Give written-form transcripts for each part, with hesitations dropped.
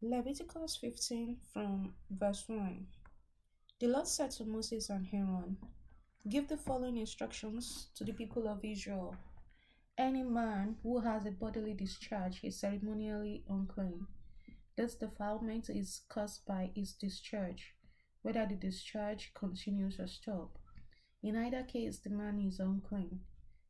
Leviticus 15 from verse 1. The Lord said to Moses and Aaron, give the following instructions to the people of Israel. Any man who has a bodily discharge is ceremonially unclean. This defilement is caused by his discharge, whether the discharge continues or stop. In either case, the man is unclean.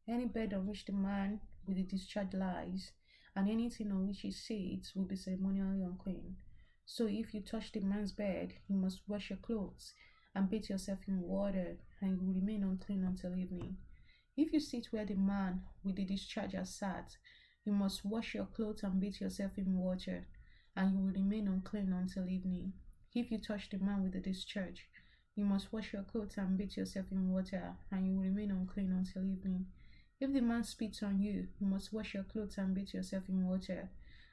Any bed on which the man with the discharge lies, and anything on which he sits, will be ceremonially unclean. So if you touch the man's bed, you must wash your clothes and bathe yourself in water, and you will remain unclean until evening. If you sit where the man with the discharge has sat, you must wash your clothes and bathe yourself in water, and you will remain unclean until evening. If you touch the man with the discharge, you must wash your clothes and bathe yourself in water, and you will remain unclean until evening. If the man spits on you, you must wash your clothes and bathe yourself in water,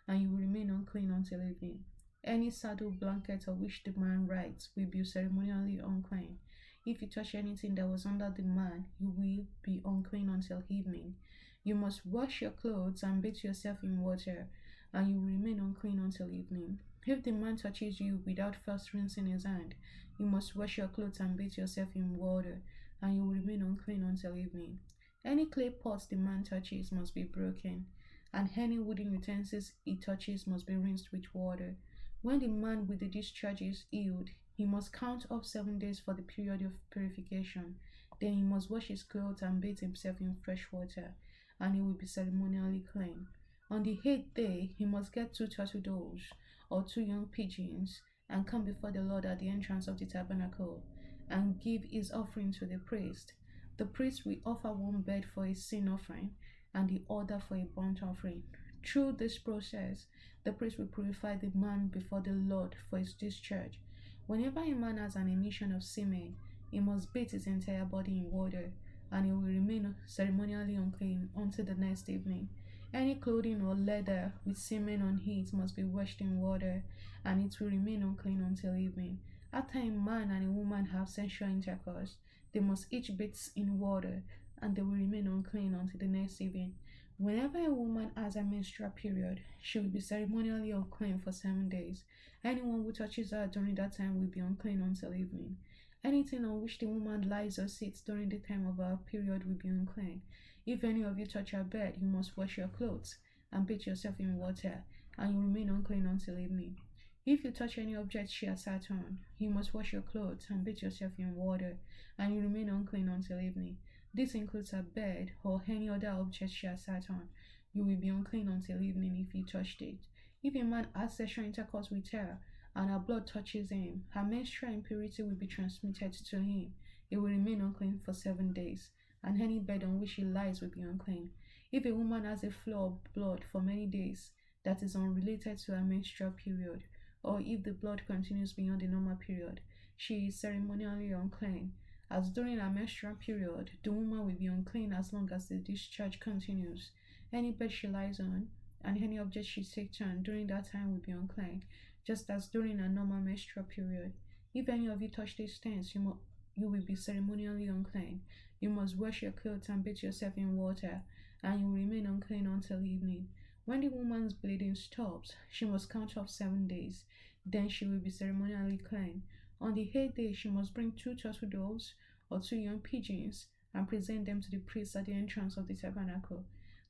and you will remain unclean until evening. Any saddle blanket of which the man rides will be ceremonially unclean. If you touch anything that was under the man, you will be unclean until evening. You must wash your clothes and bathe yourself in water, and you will remain unclean until evening. If the man touches you without first rinsing his hand, you must wash your clothes and bathe yourself in water, and you will remain unclean until evening. Any clay pots the man touches must be broken, and any wooden utensils he touches must be rinsed with water. When the man with the discharge is healed, he must count up 7 days for the period of purification. Then he must wash his clothes and bathe himself in fresh water, and he will be ceremonially clean. On the 8th day, he must get two turtle doves or two young pigeons and come before the Lord at the entrance of the tabernacle and give his offering to the priest. The priest will offer one bird for a sin offering and the other for a burnt offering. Through this process, the priest will purify the man before the Lord for his discharge. Whenever a man has an emission of semen, he must bathe his entire body in water, and he will remain ceremonially unclean until the next evening. Any clothing or leather with semen on it must be washed in water, and it will remain unclean until evening. After a man and a woman have sexual intercourse, they must each bathe in water, and they will remain unclean until the next evening. Whenever a woman has a menstrual period, she will be ceremonially unclean for 7 days. Anyone who touches her during that time will be unclean until evening. Anything on which the woman lies or sits during the time of her period will be unclean. If any of you touch her bed, you must wash your clothes and bathe yourself in water, and you remain unclean until evening. If you touch any object she has sat on, you must wash your clothes and bathe yourself in water, and you remain unclean until evening. This includes her bed or any other object she has sat on. You will be unclean until evening if you touched it. If a man has sexual intercourse with her, and her blood touches him, her menstrual impurity will be transmitted to him. He will remain unclean for 7 days, and any bed on which he lies will be unclean. If a woman has a flow of blood for many days that is unrelated to her menstrual period, or if the blood continues beyond the normal period, she is ceremonially unclean. As during her menstrual period, the woman will be unclean as long as the discharge continues. Any bed she lies on and any object she takes on during that time will be unclean, just as during a normal menstrual period. If any of you touch these things, you will be ceremonially unclean. You must wash your clothes and bathe yourself in water, and you will remain unclean until evening. When the woman's bleeding stops, she must count up 7 days. Then she will be ceremonially clean. On the 8th day, she must bring two turtle doves or two young pigeons and present them to the priest at the entrance of the tabernacle.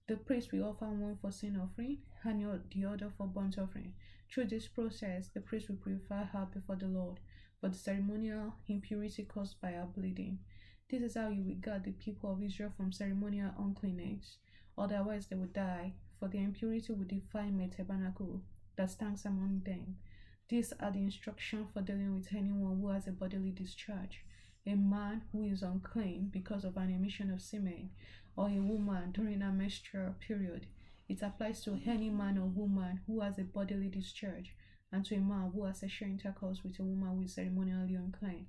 The priest will offer one for sin offering and the other for burnt offering. Through this process, the priest will purify her before the Lord for the ceremonial impurity caused by her bleeding. This is how you will guard the people of Israel from ceremonial uncleanness. Otherwise, they will die, for their impurity will defile my tabernacle that stands among them. These are the instructions for dealing with anyone who has a bodily discharge: a man who is unclean because of an emission of semen, or a woman during a menstrual period. It applies to any man or woman who has a bodily discharge, and to a man who has sexual intercourse with a woman who is ceremonially unclean.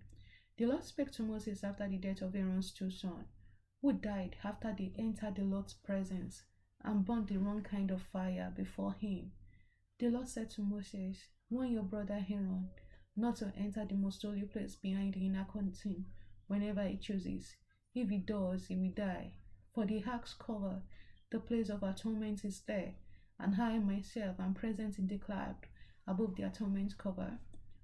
The Lord spake to Moses after the death of Aaron's two sons, who died after they entered the Lord's presence and burned the wrong kind of fire before him. The Lord said to Moses, warn your brother Aaron not to enter the most holy place behind the inner curtain whenever he chooses. If he does, he will die. For the ark's cover, the place of atonement is there, and I myself am present in the cloud, above the atonement cover.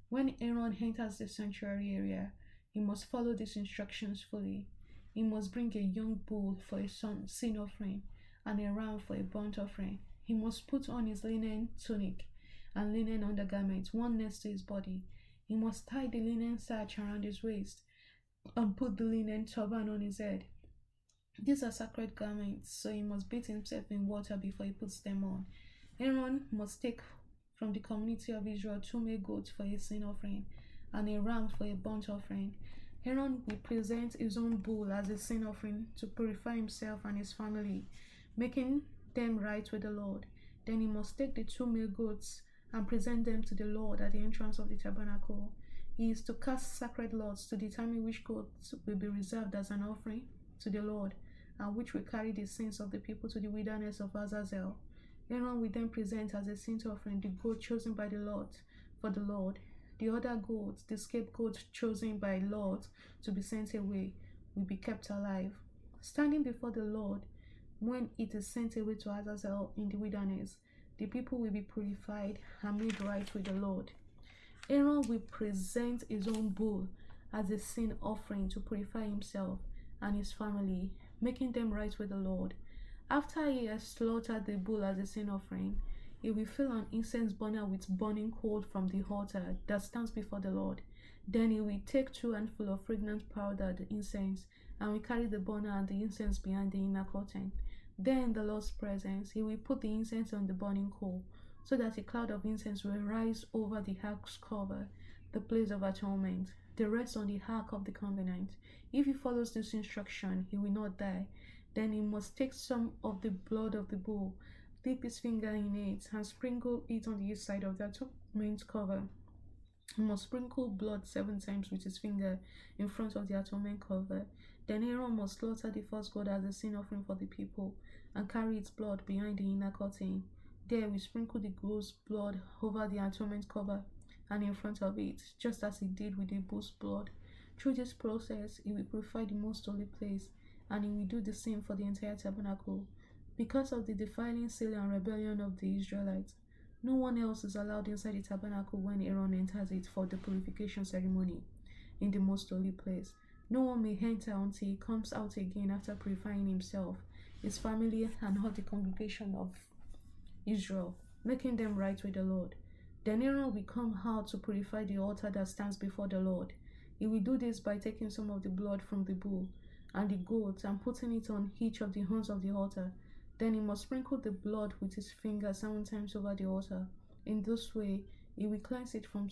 When Aaron enters the sanctuary area, he must follow these instructions fully. He must bring a young bull for a sin offering and a ram for a burnt offering. He must put on his linen tunic and linen undergarments, one next to his body. He must tie the linen sash around his waist and put the linen turban on his head. These are sacred garments, so he must bathe himself in water before he puts them on. Aaron must take from the community of Israel 2 male goats for a sin offering and a ram for a burnt offering. Aaron will present his own bull as a sin offering to purify himself and his family, making them right with the Lord. Then he must take the 2 male goats and present them to the Lord at the entrance of the tabernacle. He is to cast sacred lots to determine which goats will be reserved as an offering to the Lord, and which will carry the sins of the people to the wilderness of Azazel. Aaron will then present as a sin offering the goat chosen by the Lord for the Lord. The other goats, the scapegoat chosen by Lord to be sent away, will be kept alive. Standing before the Lord, when it is sent away to Azazel in the wilderness, the people will be purified and made right with the Lord. Aaron will present his own bull as a sin offering to purify himself and his family, making them right with the Lord. After he has slaughtered the bull as a sin offering, he will fill an incense burner with burning coal from the altar that stands before the Lord. Then he will take 2 handfuls of fragrant powdered incense and will carry the burner and the incense behind the inner curtain. There in the Lord's presence, he will put the incense on the burning coal, so that a cloud of incense will rise over the ark's cover, the place of atonement, the rest on the ark of the covenant. If he follows this instruction, he will not die. Then he must take some of the blood of the bull, dip his finger in it, and sprinkle it on the east side of the atonement cover. He must sprinkle blood 7 times with his finger in front of the atonement cover. Then Aaron must slaughter the first goat as a sin offering for the people and carry its blood behind the inner curtain. There we sprinkle the goat's blood over the atonement cover and in front of it, just as he did with the bull's blood. Through this process, he will purify the most holy place, and he will do the same for the entire tabernacle. Because of the defiling sin and rebellion of the Israelites, no one else is allowed inside the tabernacle when Aaron enters it for the purification ceremony in the most holy place. No one may enter until he comes out again after purifying himself, his family, and all the congregation of Israel, making them right with the Lord. Then Aaron will come out to purify the altar that stands before the Lord. He will do this by taking some of the blood from the bull and the goat and putting it on each of the horns of the altar. Then he must sprinkle the blood with his finger 7 times over the altar. In this way, he will cleanse it from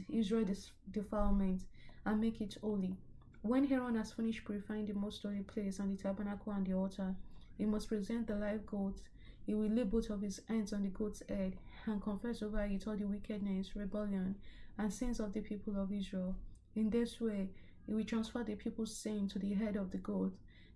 Israel's defilement and make it holy. When Aaron has finished purifying the most holy place and the tabernacle and the altar, he must present the live goat. He will lay both of his hands on the goat's head and confess over it all the wickedness, rebellion, and sins of the people of Israel. In this way, he will transfer the people's sin to the head of the goat.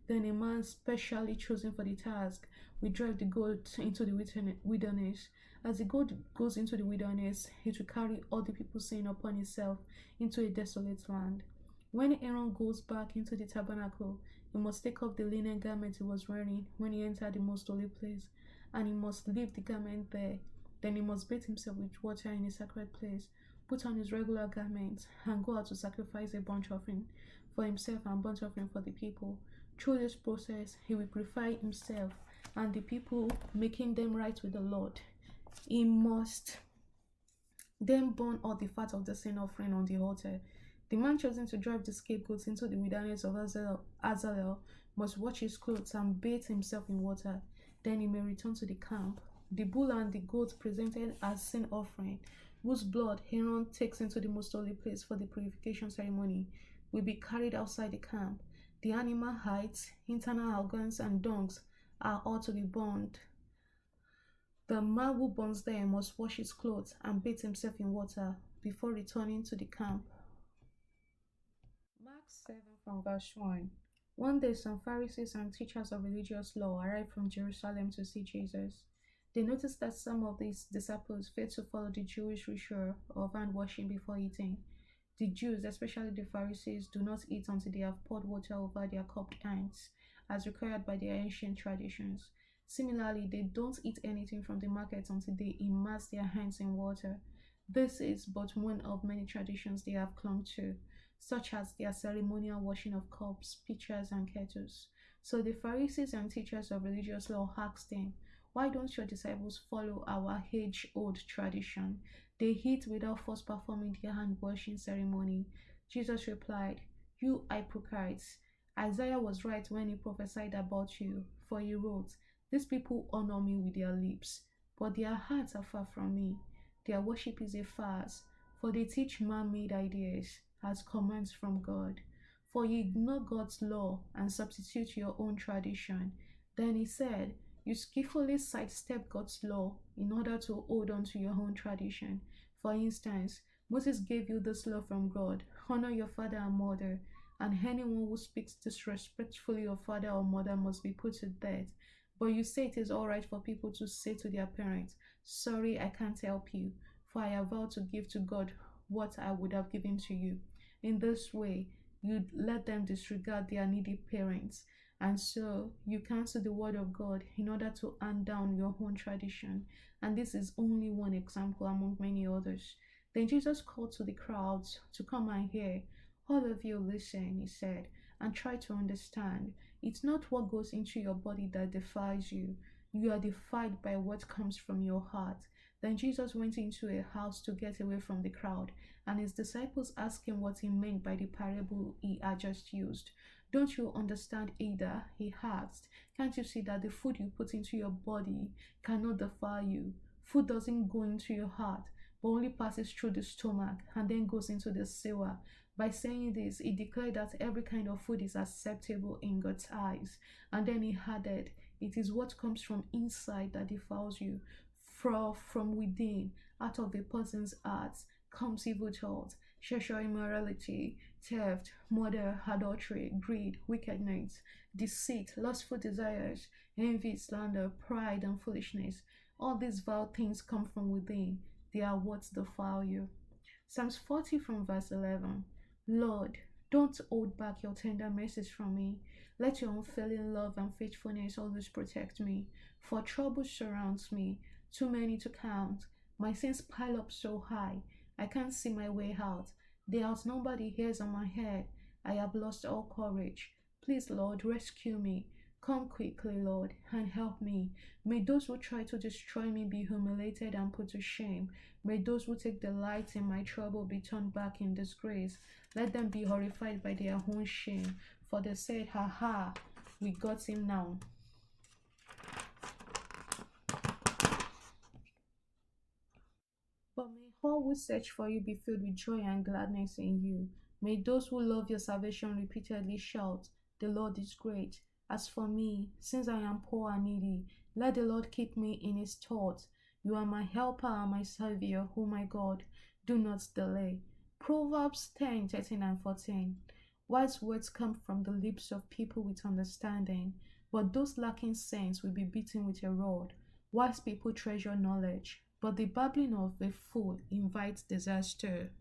Then a man specially chosen for the task will drive the goat into the wilderness. As the goat goes into the wilderness, it will carry all the people's sin upon itself into a desolate land. When Aaron goes back into the tabernacle, he must take off the linen garment he was wearing when he entered the most holy place, and he must leave the garment there. Then he must bathe himself with water in a sacred place, put on his regular garments, and go out to sacrifice a burnt offering for himself and burnt offering for the people. Through this process, he will purify himself and the people, making them right with the Lord. He must then burn all the fat of the sin offering on the altar. The man chosen to drive the scapegoats into the wilderness of Azazel must wash his clothes and bathe himself in water. Then he may return to the camp. The bull and the goat presented as sin offering, whose blood Aaron takes into the most holy place for the purification ceremony, will be carried outside the camp. The animal hides, internal organs, and dungs are all to be burned. The man who burns them must wash his clothes and bathe himself in water before returning to the camp. Mark 7 from verse 1. One day some Pharisees and teachers of religious law arrived from Jerusalem to see Jesus. They noticed that some of his disciples failed to follow the Jewish ritual of hand washing before eating. The Jews, especially the Pharisees, do not eat until they have poured water over their cupped hands, as required by their ancient traditions. Similarly, they don't eat anything from the market until they immerse their hands in water. This is but one of many traditions they have clung to, such as their ceremonial washing of cups, pitchers, and kettles. So the Pharisees and teachers of religious law asked him, "Why don't your disciples follow our age old tradition? They eat without first performing their hand washing ceremony." Jesus replied, "You hypocrites! Isaiah was right when he prophesied about you, for he wrote, 'These people honor me with their lips, but their hearts are far from me. Their worship is a farce, for they teach man-made ideas as commands from God. For you ignore God's law and substitute your own tradition." Then he said, "You skillfully sidestep God's law in order to hold on to your own tradition. For instance, Moses gave you this law from God: honor your father and mother, and anyone who speaks disrespectfully of father or mother must be put to death. But you say it is all right for people to say to their parents, 'Sorry, I can't help you, for I have vowed to give to God what I would have given to you.' In this way, you let them disregard their needy parents, and so you cancel the word of God in order to hand down your own tradition. And this is only one example among many others." Then Jesus called to the crowds to come and hear. "All of you listen," he said, "and try to understand. It's not what goes into your body that defiles you. You are defied by what comes from your heart." Then Jesus went into a house to get away from the crowd, and his disciples asked him what he meant by the parable he had just used. "Don't you understand either?" he asked. "Can't you see that the food you put into your body cannot defile you? Food doesn't go into your heart, but only passes through the stomach and then goes into the sewer." By saying this, he declared that every kind of food is acceptable in God's eyes. And then he added, "It is what comes from inside that defiles you. From within, out of a person's heart, comes evil thoughts, sexual immorality, theft, murder, adultery, greed, wickedness, deceit, lustful desires, envy, slander, pride, and foolishness. All these vile things come from within. They are what defile you." Psalms 40 from verse 11. "Lord, don't hold back your tender mercies from me. Let your unfailing love and faithfulness always protect me. For trouble surrounds me, too many to count. My sins pile up so high, I can't see my way out. They outnumber the hairs on my head. I have lost all courage. Please, Lord, rescue me. Come quickly, Lord, and help me. May those who try to destroy me be humiliated and put to shame. May those who take delight in my trouble be turned back in disgrace. Let them be horrified by their own shame, for they said, 'Ha ha, we got him now.'" But may all who search for you be filled with joy and gladness in you. May those who love your salvation repeatedly shout, "The Lord is great." As for me, since I am poor and needy, let the Lord keep me in his thoughts. You are my helper and my Savior, O my God. Do not delay. Proverbs 10, 13 and 14. Wise words come from the lips of people with understanding, but those lacking sense will be beaten with a rod. Wise people treasure knowledge, but the babbling of a fool invites disaster.